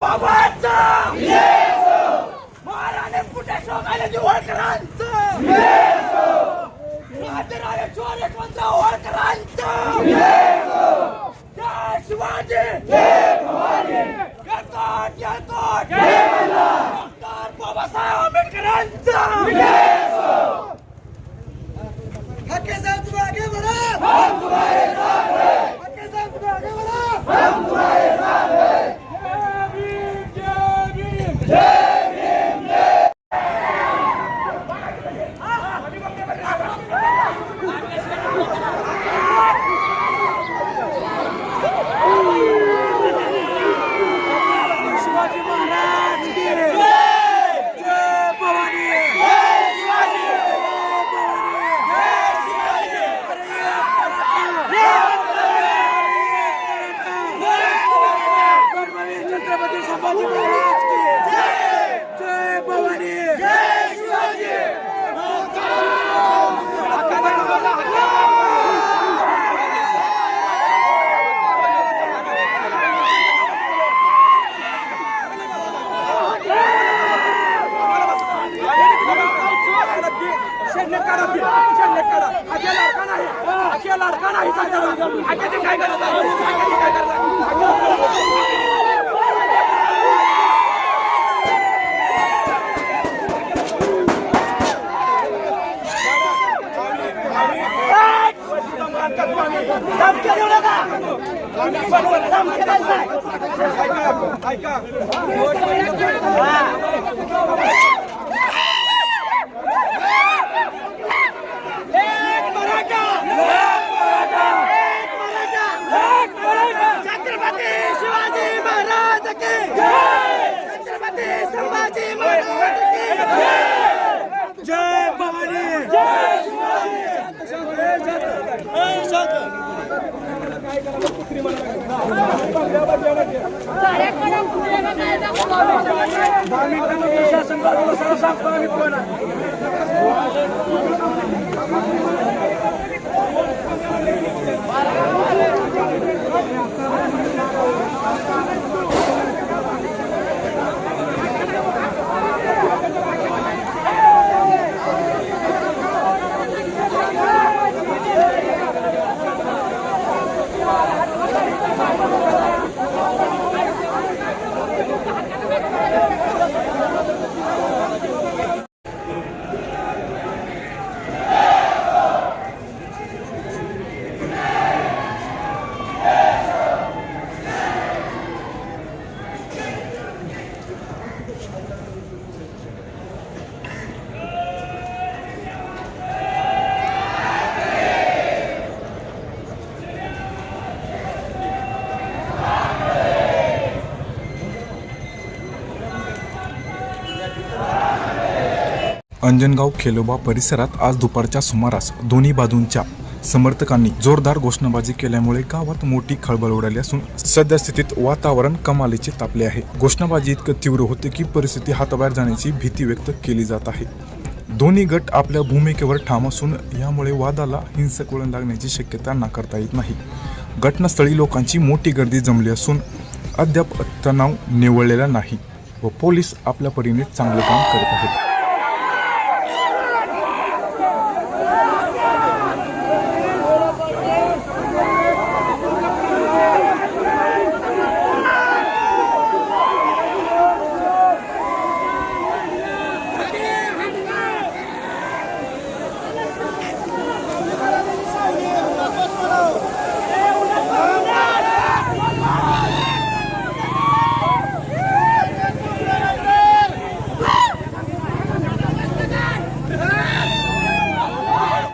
बाबांचा महाराणे कुठे शोकाले होळकरांचं राजराजे चोर यशवंत होळकरांचं जय शिवाजी जय भवानी येतो डॉक्टर बाबासाहेब आंबेडकरांचं हक्के साहब तुम आगे बढ़ो हम तुम्हारे साथ हैं हक्के साहब तुम आगे बढ़ो हम तुम्हारे साथ हैं जय भीम जय भीम जय शिवाजी महाराज की जय जय भवानी जय शिवाजी छत्रपति संभाजी महाराज की जय जय भवानी जय शिवाजी लड़का नहीं काय करत छत्रपति शिवाजी महाराज की जय छत्रपति संभाजी महाराज की जय जय भवानी जय शिवाजी अंजनगाव खेलोबा परिसरात आज दुपारच्या सुमारास दोन्ही बाजूंच्या समर्थकांनी जोरदार घोषणाबाजी केल्यामुळे गावात मोठी खळबळ उडाली असून सध्या स्थितीत वातावरण कमालीचे तापले आहे। घोषणाबाजी इतकं तीव्र होते की परिस्थिती हाताबाहेर जाण्याची भीती व्यक्त केली जात आहे। दोन्ही गट आपल्या भूमिकेवर ठाम असून यामुळे वादाला हिंसक वळण लागण्याची शक्यता नाकारता येत नाही। घटनास्थळी लोकांची मोठी गर्दी जमली असून अद्याप तणाव निवळलेला नाही व पोलीस आपल्या परीने चांगले काम करत आहेत।